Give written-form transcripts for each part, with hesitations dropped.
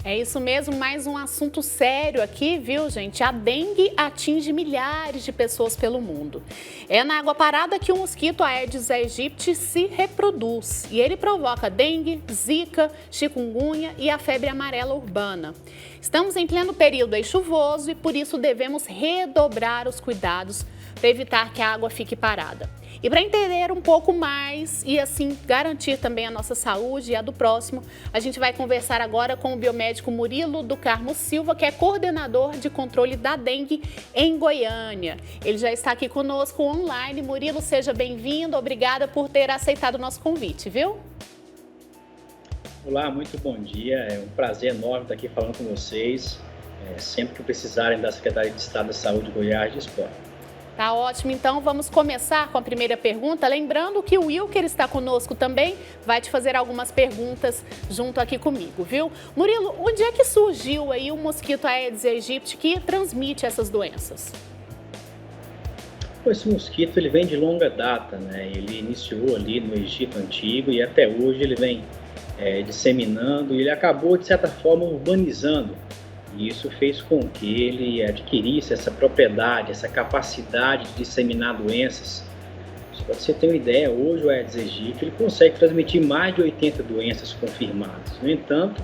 É isso mesmo, mais um assunto sério aqui, viu, gente? A dengue atinge milhares de pessoas pelo mundo. É na água parada que o mosquito Aedes aegypti se reproduz e ele provoca dengue, zika, chikungunya e a febre amarela urbana. Estamos em pleno período aí chuvoso e por isso devemos redobrar os cuidados para evitar que a água fique parada. E para entender um pouco mais e assim garantir também a nossa saúde e a do próximo, a gente vai conversar agora com o biomédico Murilo do Carmo Silva, que é coordenador de controle da dengue em Goiânia. Ele já está aqui conosco online. Murilo, seja bem-vindo. Obrigada por ter aceitado o nosso convite, viu? Olá, muito bom dia. É um prazer enorme estar aqui falando com vocês. Sempre que precisarem da Secretaria de Estado da Saúde de Goiás, dispõe. Tá ótimo, então vamos começar com a primeira pergunta. Lembrando que o Wilker está conosco também, vai te fazer algumas perguntas junto aqui comigo, viu? Murilo, onde é que surgiu aí o mosquito Aedes aegypti que transmite essas doenças? Esse mosquito ele vem de longa data, né? Ele iniciou ali no Egito Antigo e até hoje ele vem disseminando e ele acabou, de certa forma, urbanizando. E isso fez com que ele adquirisse essa propriedade, essa capacidade de disseminar doenças. Só para você ter uma ideia, hoje o Aedes aegypti ele consegue transmitir mais de 80 doenças confirmadas. No entanto,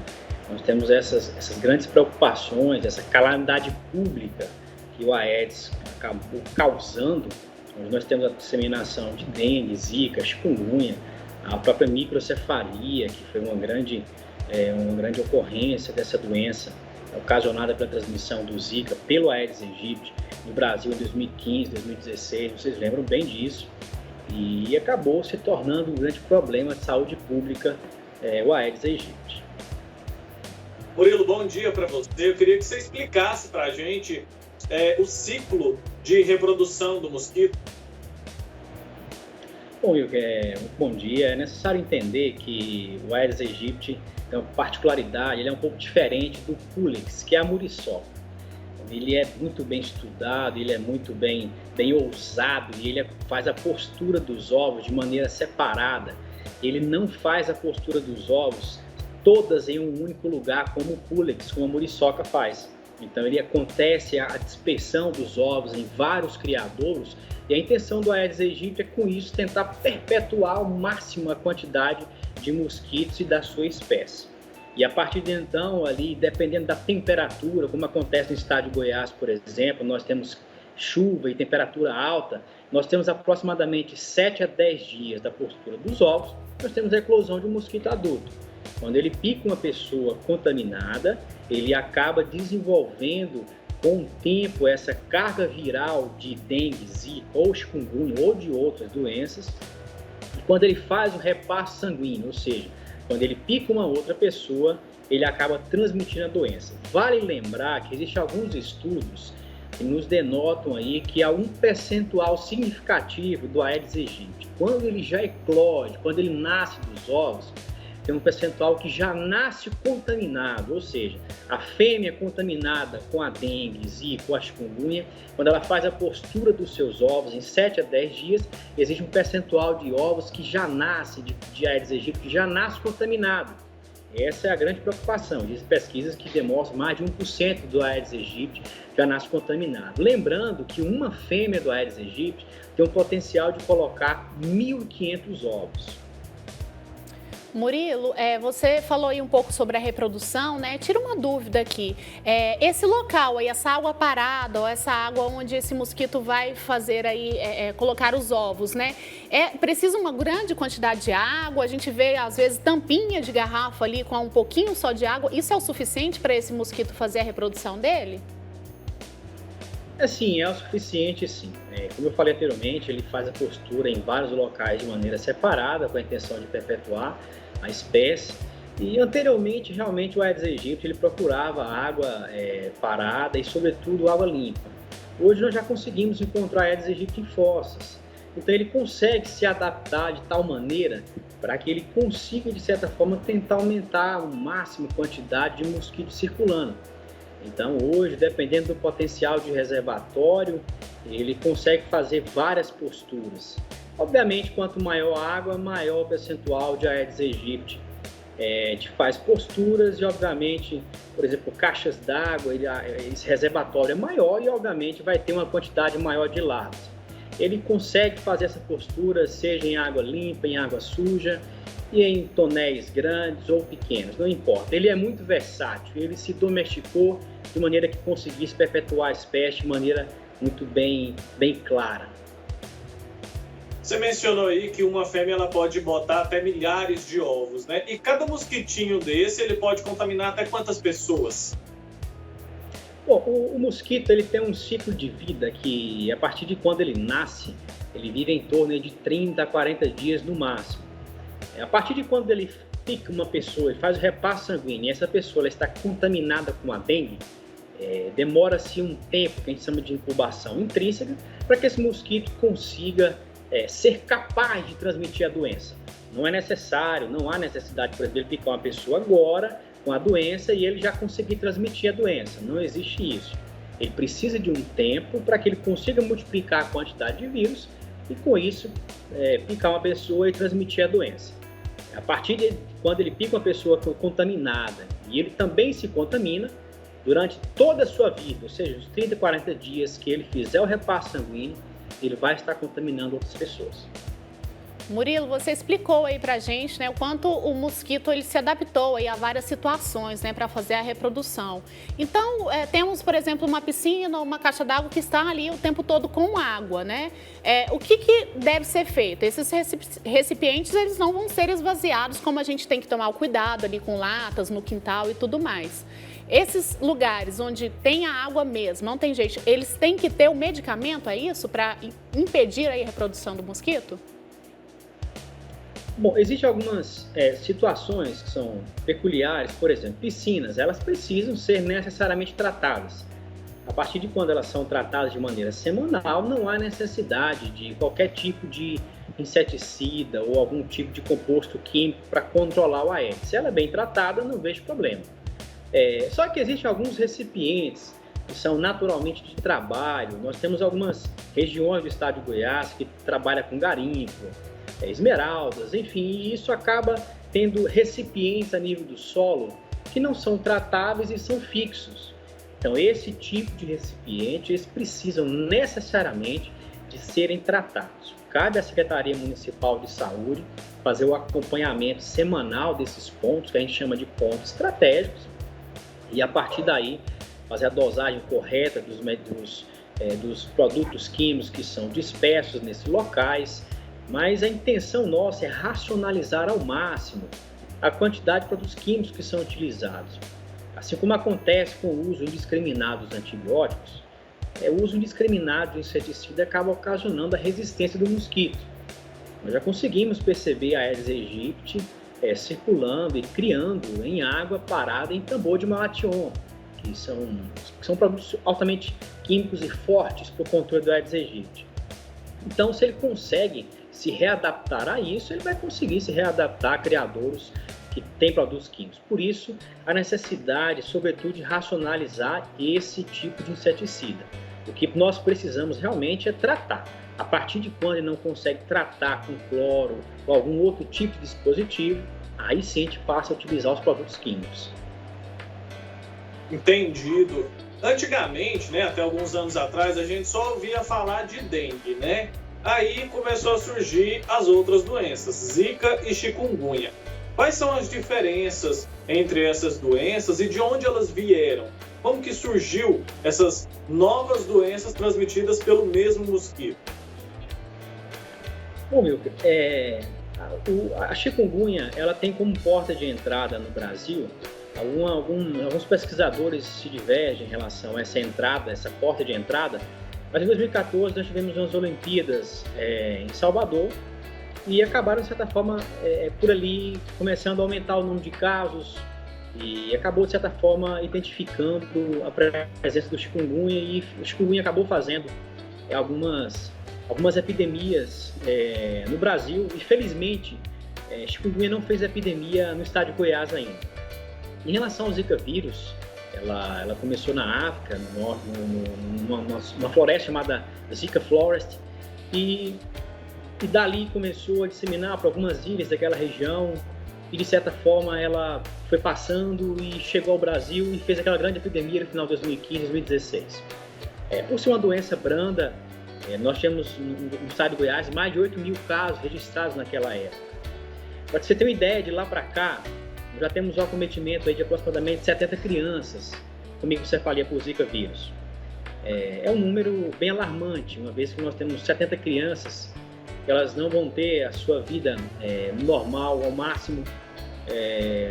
nós temos essas grandes preocupações, essa calamidade pública que o Aedes acabou causando. Nós temos a disseminação de dengue, zika, chikungunya, a própria microcefalia, que foi uma grande ocorrência dessa doença, ocasionada pela transmissão do Zika pelo Aedes aegypti no Brasil em 2015, 2016, vocês lembram bem disso, e acabou se tornando um grande problema de saúde pública, o Aedes aegypti. Murilo, bom dia para você. Eu queria que você explicasse para a gente o ciclo de reprodução do mosquito. Bom, bom dia. É necessário entender que o Aedes aegypti tem uma particularidade, ele é um pouco diferente do Culex, que é a muriçoca. Ele é muito bem estudado, ele é muito bem ousado e ele faz a postura dos ovos de maneira separada. Ele não faz a postura dos ovos todas em um único lugar, como o Culex, como a muriçoca faz. Então ele acontece a dispersão dos ovos em vários criadouros e a intenção do Aedes aegypti é com isso tentar perpetuar ao máximo a quantidade de mosquitos e da sua espécie. E a partir de então, ali, dependendo da temperatura, como acontece no estado de Goiás, por exemplo, nós temos chuva e temperatura alta, nós temos aproximadamente 7 a 10 dias da postura dos ovos, nós temos a eclosão de um mosquito adulto. Quando ele pica uma pessoa contaminada, ele acaba desenvolvendo com o tempo essa carga viral de dengue, zika ou chikungunya ou de outras doenças. E quando ele faz o repasse sanguíneo, ou seja, quando ele pica uma outra pessoa, ele acaba transmitindo a doença. Vale lembrar que existem alguns estudos que nos denotam aí que há um percentual significativo do Aedes aegypti. Quando ele já eclode, quando ele nasce dos ovos, tem um percentual que já nasce contaminado, ou seja, a fêmea contaminada com a dengue, zika ou a chikungunya, quando ela faz a postura dos seus ovos em 7 a 10 dias, existe um percentual de ovos que já nasce, de Aedes aegypti, que já nasce contaminado. Essa é a grande preocupação. Existem pesquisas que demonstram mais de 1% do Aedes aegypti já nasce contaminado. Lembrando que uma fêmea do Aedes aegypti tem um potencial de colocar 1.500 ovos. Murilo, você falou aí um pouco sobre a reprodução, né? Tira uma dúvida aqui. Esse local aí, essa água parada, ou essa água onde esse mosquito vai fazer aí, colocar os ovos, né? Precisa uma grande quantidade de água? A gente vê, às vezes, tampinha de garrafa ali com um pouquinho só de água. Isso é o suficiente para esse mosquito fazer a reprodução dele? Sim, é o suficiente, sim. Como eu falei anteriormente, ele faz a postura em vários locais de maneira separada, com a intenção de perpetuar a espécie. E anteriormente, realmente, o Aedes aegypti ele procurava água parada e, sobretudo, água limpa. Hoje nós já conseguimos encontrar Aedes aegypti em fossas. Então ele consegue se adaptar de tal maneira para que ele consiga, de certa forma, tentar aumentar ao máximo a quantidade de mosquitos circulando. Então hoje, dependendo do potencial de reservatório, ele consegue fazer várias posturas. Obviamente, quanto maior a água, maior o percentual de Aedes aegypti A gente faz posturas e, obviamente, por exemplo, caixas d'água, esse reservatório é maior e, obviamente, vai ter uma quantidade maior de larvas. Ele consegue fazer essa postura, seja em água limpa, em água suja, e em tonéis grandes ou pequenos, não importa. Ele é muito versátil, ele se domesticou de maneira que conseguisse perpetuar a espécie de maneira muito bem clara. Você mencionou aí que uma fêmea ela pode botar até milhares de ovos, né? E cada mosquitinho desse, ele pode contaminar até quantas pessoas? Bom, o mosquito ele tem um ciclo de vida que, a partir de quando ele nasce, ele vive em torno de 30 a 40 dias no máximo. A partir de quando ele pica uma pessoa e faz o repasse sanguíneo e essa pessoa ela está contaminada com a dengue, demora-se um tempo que a gente chama de incubação intrínseca para que esse mosquito consiga ser capaz de transmitir a doença. Não é necessário, não há necessidade, por exemplo, ele picar uma pessoa agora com a doença e ele já conseguir transmitir a doença. Não existe isso. Ele precisa de um tempo para que ele consiga multiplicar a quantidade de vírus e, com isso, picar uma pessoa e transmitir a doença. A partir de quando ele pica uma pessoa contaminada e ele também se contamina, durante toda a sua vida, ou seja, os 30, 40 dias que ele fizer o repasse sanguíneo, ele vai estar contaminando outras pessoas. Murilo, você explicou aí pra gente, né, o quanto o mosquito ele se adaptou aí a várias situações, né, para fazer a reprodução. Então, temos, por exemplo, uma piscina ou uma caixa d'água que está ali o tempo todo com água, né? O que deve ser feito? Esses recipientes, eles não vão ser esvaziados, como a gente tem que tomar o cuidado ali com latas no quintal e tudo mais. Esses lugares onde tem a água mesmo, não tem jeito, eles têm que ter o medicamento, é isso? Para impedir aí a reprodução do mosquito? Bom, existem algumas situações que são peculiares, por exemplo, piscinas, elas precisam ser necessariamente tratadas. A partir de quando elas são tratadas de maneira semanal, não há necessidade de qualquer tipo de inseticida ou algum tipo de composto químico para controlar o Aedes. Se ela é bem tratada, não vejo problema. Só que existem alguns recipientes que são naturalmente de trabalho. Nós temos algumas regiões do estado de Goiás que trabalham com garimpo, esmeraldas, enfim, e isso acaba tendo recipientes a nível do solo que não são tratáveis e são fixos. Então, esse tipo de recipiente, eles precisam necessariamente de serem tratados. Cabe à Secretaria Municipal de Saúde fazer o acompanhamento semanal desses pontos, que a gente chama de pontos estratégicos, e a partir daí fazer a dosagem correta dos produtos químicos que são dispersos nesses locais. Mas a intenção nossa é racionalizar ao máximo a quantidade de produtos químicos que são utilizados. Assim como acontece com o uso indiscriminado dos antibióticos, o uso indiscriminado de inseticida acaba ocasionando a resistência do mosquito. Nós já conseguimos perceber a Aedes aegypti circulando e criando em água parada em tambor de Malathion, que são produtos altamente químicos e fortes para o controle do Aedes aegypti. Então, se ele consegue se readaptar a isso, ele vai conseguir se readaptar a criadouros que têm produtos químicos. Por isso, a necessidade, sobretudo, de racionalizar esse tipo de inseticida. O que nós precisamos realmente é tratar. A partir de quando ele não consegue tratar com cloro ou algum outro tipo de dispositivo, aí sim a gente passa a utilizar os produtos químicos. Entendido. Antigamente, né, até alguns anos atrás, a gente só ouvia falar de dengue, né? Aí começou a surgir as outras doenças, Zika e chikungunya. Quais são as diferenças entre essas doenças e de onde elas vieram? Como que surgiu essas novas doenças transmitidas pelo mesmo mosquito? Bom, Milker, a chikungunya ela tem como porta de entrada no Brasil. Alguns pesquisadores se divergem em relação a essa entrada, essa porta de entrada. Mas em 2014 nós tivemos umas Olimpíadas em Salvador e acabaram, de certa forma, por ali começando a aumentar o número de casos e acabou, de certa forma, identificando a presença do chikungunya e o chikungunya acabou fazendo algumas epidemias no Brasil e, felizmente, chikungunya não fez epidemia no estado de Goiás ainda. Em relação ao Zika vírus, ela começou na África, numa floresta chamada Zika Forest, e dali começou a disseminar para algumas ilhas daquela região, e de certa forma ela foi passando e chegou ao Brasil e fez aquela grande epidemia no final de 2015, 2016. Por ser uma doença branda, nós temos no estado de Goiás mais de 8 mil casos registrados naquela época. Para você ter uma ideia, de lá para cá, já temos um acometimento aí de aproximadamente 70 crianças com microcefalia por Zika vírus. É um número bem alarmante, uma vez que nós temos 70 crianças que elas não vão ter a sua vida normal, ao máximo,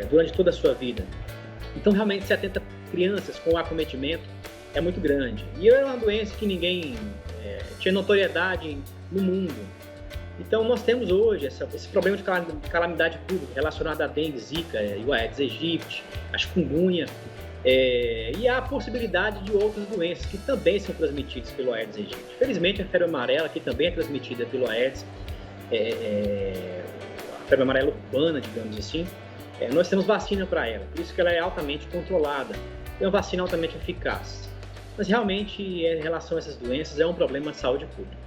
durante toda a sua vida. Então, realmente, 70 crianças com acometimento é muito grande. E é uma doença que ninguém tinha notoriedade no mundo. Então, nós temos hoje esse problema de calamidade pública relacionado à dengue, zika, e o Aedes aegypti, a chikungunya, e há a possibilidade de outras doenças que também são transmitidas pelo Aedes aegypti. Felizmente, a febre amarela, que também é transmitida pelo Aedes, a febre amarela urbana, digamos assim, nós temos vacina para ela, por isso que ela é altamente controlada, é uma vacina altamente eficaz. Mas realmente, em relação a essas doenças, é um problema de saúde pública.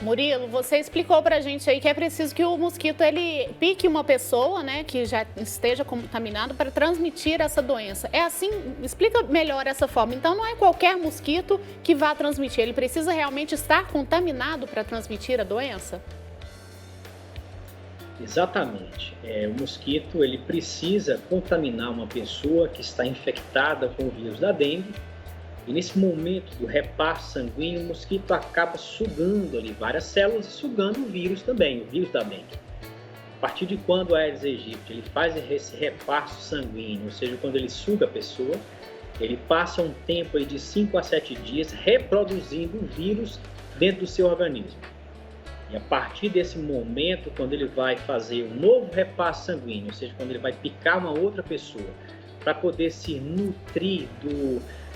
Murilo, você explicou pra gente aí que é preciso que o mosquito ele pique uma pessoa, né, que já esteja contaminado para transmitir essa doença. É assim? Explica melhor essa forma. Então não é qualquer mosquito que vá transmitir, ele precisa realmente estar contaminado para transmitir a doença? Exatamente. O mosquito ele precisa contaminar uma pessoa que está infectada com o vírus da dengue. E nesse momento do repasse sanguíneo, o mosquito acaba sugando ali várias células e sugando o vírus também, o vírus da dengue. A partir de quando o Aedes aegypti ele faz esse repasse sanguíneo, ou seja, quando ele suga a pessoa, ele passa um tempo aí de 5 a 7 dias reproduzindo o vírus dentro do seu organismo. E a partir desse momento, quando ele vai fazer um novo repasse sanguíneo, ou seja, quando ele vai picar uma outra pessoa para poder se nutrir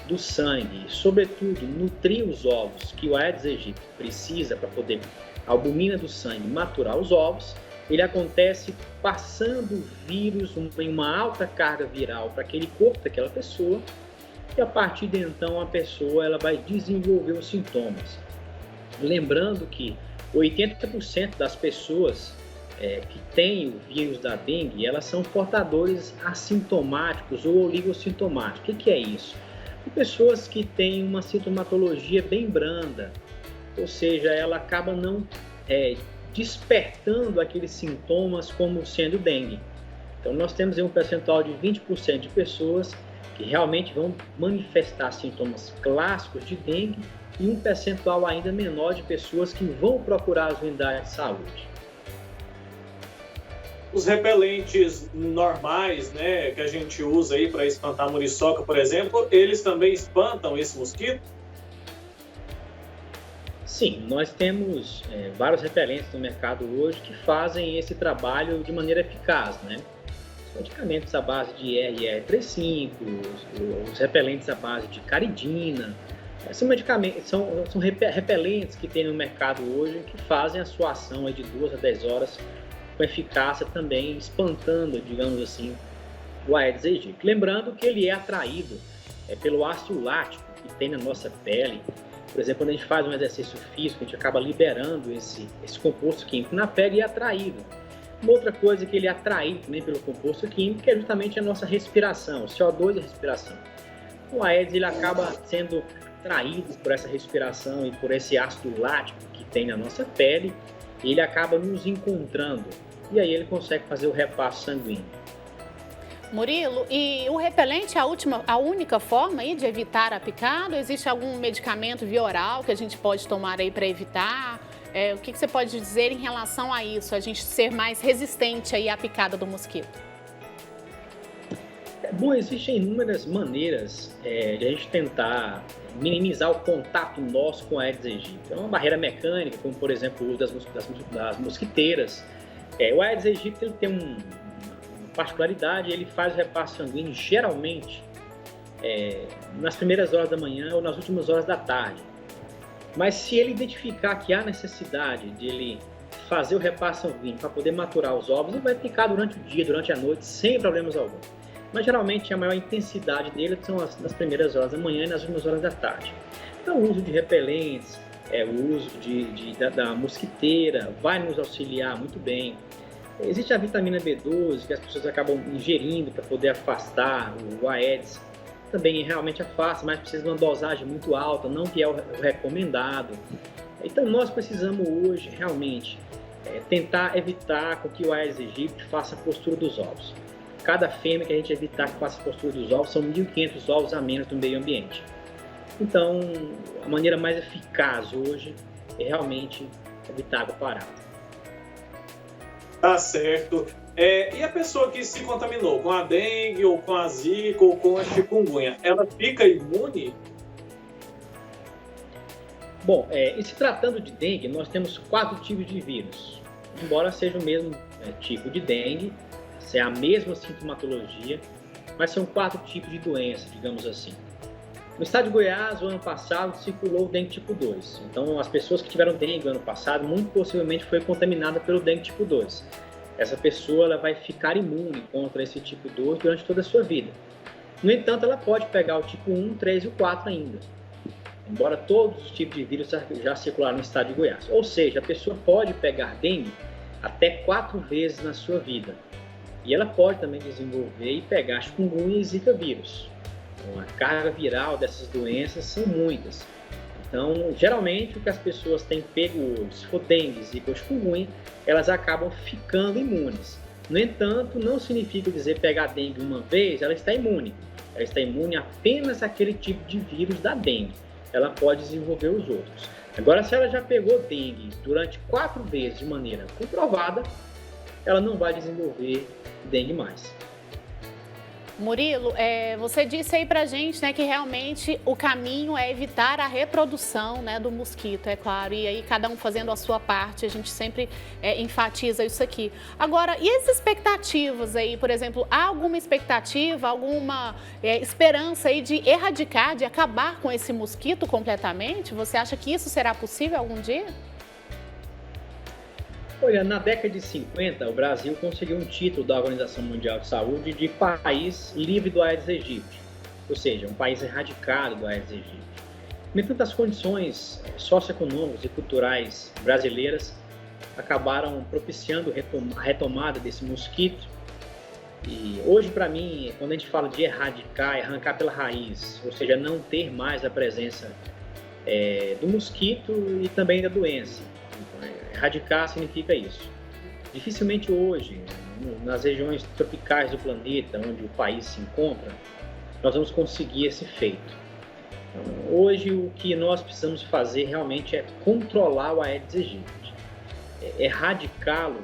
do sangue, sobretudo nutrir os ovos que o Aedes aegypti precisa para poder a albumina do sangue maturar os ovos, ele acontece passando o vírus em uma alta carga viral para aquele corpo daquela pessoa e a partir de então a pessoa ela vai desenvolver os sintomas. Lembrando que 80% das pessoas que têm o vírus da dengue, elas são portadores assintomáticos ou oligossintomáticos. O que é isso? Pessoas que têm uma sintomatologia bem branda, ou seja, ela acaba não despertando aqueles sintomas como sendo dengue. Então nós temos aí um percentual de 20% de pessoas que realmente vão manifestar sintomas clássicos de dengue e um percentual ainda menor de pessoas que vão procurar as unidades de saúde. Os repelentes normais, né, que a gente usa aí para espantar a muriçoca, por exemplo, eles também espantam esse mosquito? Sim, nós temos vários repelentes no mercado hoje que fazem esse trabalho de maneira eficaz, né? Os medicamentos à base de RR35, os repelentes à base de caridina, são medicamentos, são repelentes que tem no mercado hoje que fazem a sua ação aí de 2 a 10 horas com eficácia também, espantando, digamos assim, o Aedes aegypti. Lembrando que ele é atraído pelo ácido lático que tem na nossa pele. Por exemplo, quando a gente faz um exercício físico, a gente acaba liberando esse composto químico na pele e é atraído. Uma outra coisa que ele é atraído também pelo composto químico é justamente a nossa respiração, o CO2 e a respiração. O Aedes ele acaba sendo atraído por essa respiração e por esse ácido lático que tem na nossa pele, e ele acaba nos encontrando. E aí ele consegue fazer o repasse sanguíneo. Murilo, e o repelente é a única forma aí de evitar a picada? Existe algum medicamento via oral que a gente pode tomar aí para evitar? O que você pode dizer em relação a isso, a gente ser mais resistente aí à picada do mosquito? Bom, existem inúmeras maneiras de a gente tentar minimizar o contato nosso com a Aedes aegypti. É uma barreira mecânica, como por exemplo o uso das mosquiteiras. O Aedes aegypti ele tem uma particularidade, ele faz o repasse sanguíneo geralmente nas primeiras horas da manhã ou nas últimas horas da tarde. Mas se ele identificar que há necessidade de ele fazer o repasse sanguíneo para poder maturar os ovos, ele vai picar durante o dia, durante a noite, sem problemas algum. Mas geralmente a maior intensidade dele são nas primeiras horas da manhã e nas últimas horas da tarde. Então o uso de repelentes, o uso da mosquiteira vai nos auxiliar muito bem. Existe a vitamina B12 que as pessoas acabam ingerindo para poder afastar o Aedes. Também realmente afasta, mas precisa de uma dosagem muito alta, não que é o recomendado. Então nós precisamos hoje realmente tentar evitar com que o Aedes aegypti faça a postura dos ovos. Cada fêmea que a gente evitar que faça a postura dos ovos são 1.500 ovos a menos no meio ambiente. Então a maneira mais eficaz hoje é realmente evitar água parada. Tá certo. E a pessoa que se contaminou com a dengue, ou com a zika, ou com a chikungunya, ela fica imune? Bom, em se tratando de dengue, nós temos 4 tipos de vírus. Embora seja o mesmo tipo de dengue, é a mesma sintomatologia, mas são 4 tipos de doença, digamos assim. No estado de Goiás, o ano passado, circulou o dengue tipo 2. Então, as pessoas que tiveram dengue no ano passado, muito possivelmente foi contaminada pelo dengue tipo 2. Essa pessoa ela vai ficar imune contra esse tipo 2 durante toda a sua vida. No entanto, ela pode pegar o tipo 1, 3 e o 4 ainda. Embora todos os tipos de vírus já circularam no estado de Goiás. Ou seja, a pessoa pode pegar dengue até 4 vezes na sua vida. E ela pode também desenvolver e pegar chikungunya e zika vírus. Então, a carga viral dessas doenças são muitas. Então, geralmente, o que as pessoas têm pego hoje, se for dengue, zika ou chikungunya, elas acabam ficando imunes. No entanto, não significa dizer pegar dengue uma vez, ela está imune. Ela está imune apenas àquele tipo de vírus da dengue. Ela pode desenvolver os outros. Agora, se ela já pegou dengue durante 4 vezes de maneira comprovada, ela não vai desenvolver dengue mais. Murilo, você disse aí pra gente, né, que realmente o caminho é evitar a reprodução, né, do mosquito, é claro, e aí cada um fazendo a sua parte, a gente sempre enfatiza isso aqui. Agora, e as expectativas aí, por exemplo, há alguma expectativa, alguma esperança aí de erradicar, de acabar com esse mosquito completamente? Você acha que isso será possível algum dia? Olha, na década de 50, o Brasil conseguiu um título da Organização Mundial de Saúde de país livre do Aedes aegypti, ou seja, um país erradicado do Aedes aegypti. No entanto, as condições socioeconômicas e culturais brasileiras acabaram propiciando a retomada desse mosquito. E hoje, para mim, quando a gente fala de erradicar, é arrancar pela raiz, ou seja, não ter mais a presença do mosquito e também da doença. Erradicar significa isso. Dificilmente hoje, nas regiões tropicais do planeta, onde o país se encontra, nós vamos conseguir esse feito. Então, hoje, o que nós precisamos fazer realmente é controlar o Aedes aegypti. Erradicá-lo,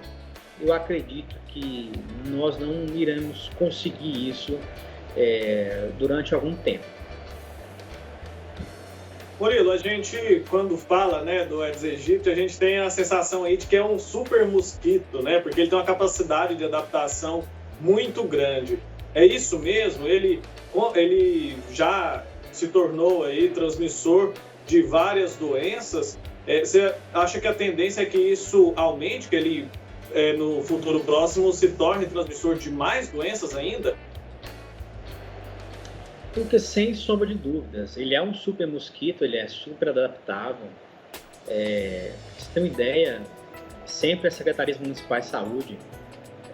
eu acredito que nós não iremos conseguir isso durante algum tempo. Murilo, a gente, quando fala, né, do Aedes aegypti, a gente tem a sensação aí de que é um super mosquito, né, porque ele tem uma capacidade de adaptação muito grande. É isso mesmo? Ele já se tornou aí transmissor de várias doenças. Você acha que a tendência é que isso aumente, que ele, no futuro próximo, se torne transmissor de mais doenças ainda? Porque, sem sombra de dúvidas, ele é um super mosquito, ele é super adaptável. Pra você ter uma ideia, sempre as secretarias municipais de saúde,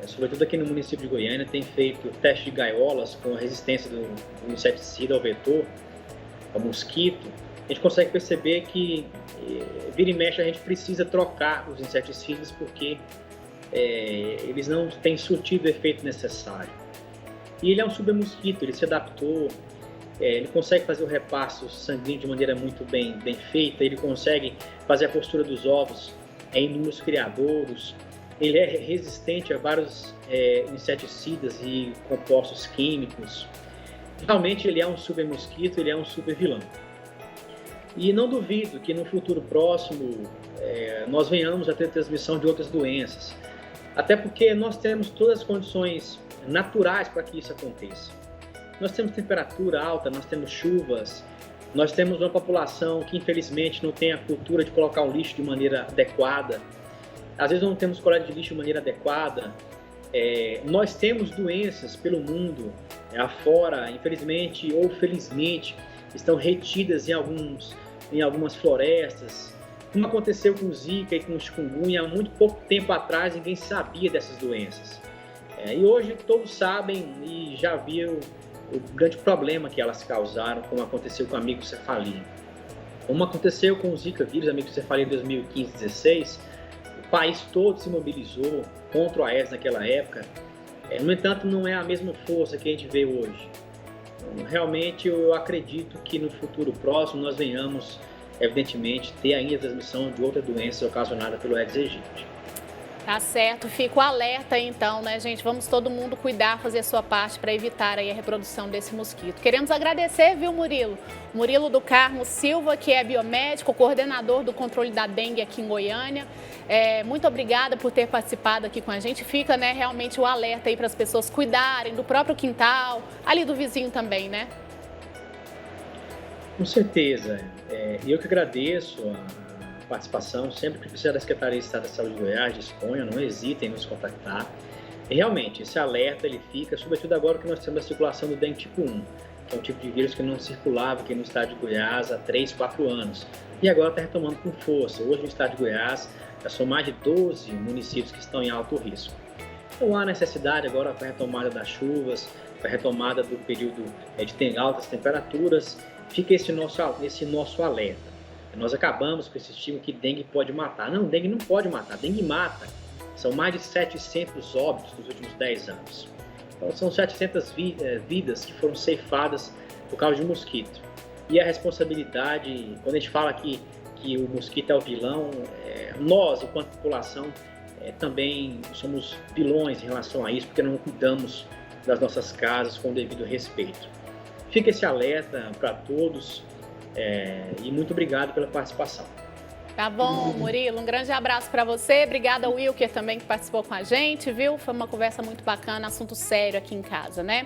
sobretudo aqui no município de Goiânia, tem feito teste de gaiolas com a resistência do inseticida ao vetor, ao mosquito. A gente consegue perceber que, vira e mexe, a gente precisa trocar os inseticidas porque eles não têm surtido o efeito necessário. E ele é um super mosquito, ele se adaptou, ele consegue fazer o repasto sanguíneo de maneira muito bem feita, ele consegue fazer a postura dos ovos em números criadouros, ele é resistente a vários inseticidas e compostos químicos. Realmente ele é um super mosquito, ele é um super vilão. E não duvido que no futuro próximo nós venhamos a ter transmissão de outras doenças, até porque nós temos todas as condições naturais para que isso aconteça. Nós temos temperatura alta, nós temos chuvas, nós temos uma população que infelizmente não tem a cultura de colocar o lixo de maneira adequada, às vezes não temos coleta de lixo de maneira adequada, nós temos doenças pelo mundo afora, infelizmente ou felizmente, estão retidas em algumas florestas, Como aconteceu com o Zika e com o chikungunya, há muito pouco tempo atrás ninguém sabia dessas doenças. E hoje todos sabem e já viram o grande problema que elas causaram, como aconteceu com a microcefalia. Como aconteceu com o Zika vírus, a microcefalia em 2015-16, o país todo se mobilizou contra o Aedes naquela época. No entanto, não é a mesma força que a gente vê hoje. Então, realmente, eu acredito que no futuro próximo nós venhamos, evidentemente, ter ainda a transmissão de outras doenças ocasionadas pelo Aedes aegypti. Tá certo, fico alerta então, né, gente? Vamos todo mundo cuidar, fazer a sua parte para evitar aí a reprodução desse mosquito. Queremos agradecer, viu, Murilo? Murilo do Carmo Silva, que é biomédico, coordenador do controle da dengue aqui em Goiânia. Muito obrigada por ter participado aqui com a gente. Fica, né, realmente o alerta aí para as pessoas cuidarem do próprio quintal, ali do vizinho também, né? Com certeza. Eu que agradeço a participação. Sempre que precisar da Secretaria de Estado da Saúde de Goiás, disponha, não hesitem em nos contactar. E realmente, esse alerta ele fica, sobretudo agora que nós temos a circulação do dengue tipo 1, que é um tipo de vírus que não circulava aqui no estado de Goiás há 3, 4 anos. E agora está retomando com força. Hoje no estado de Goiás já são mais de 12 municípios que estão em alto risco. Então há necessidade agora para a retomada das chuvas, para a retomada do período de ter altas temperaturas. Fica esse nosso alerta. Nós acabamos com esse estigma que dengue pode matar. Não, dengue não pode matar, dengue mata. São mais de 700 óbitos nos últimos 10 anos. Então são 700 vidas que foram ceifadas por causa de um mosquito. E a responsabilidade, quando a gente fala que o mosquito é o vilão, nós, enquanto população, também somos vilões em relação a isso, porque não cuidamos das nossas casas com o devido respeito. Fica esse alerta para todos. E muito obrigado pela participação. Tá bom, Murilo, um grande abraço para você. Obrigada ao Wilker também que participou com a gente, viu? Foi uma conversa muito bacana, assunto sério aqui em casa, né?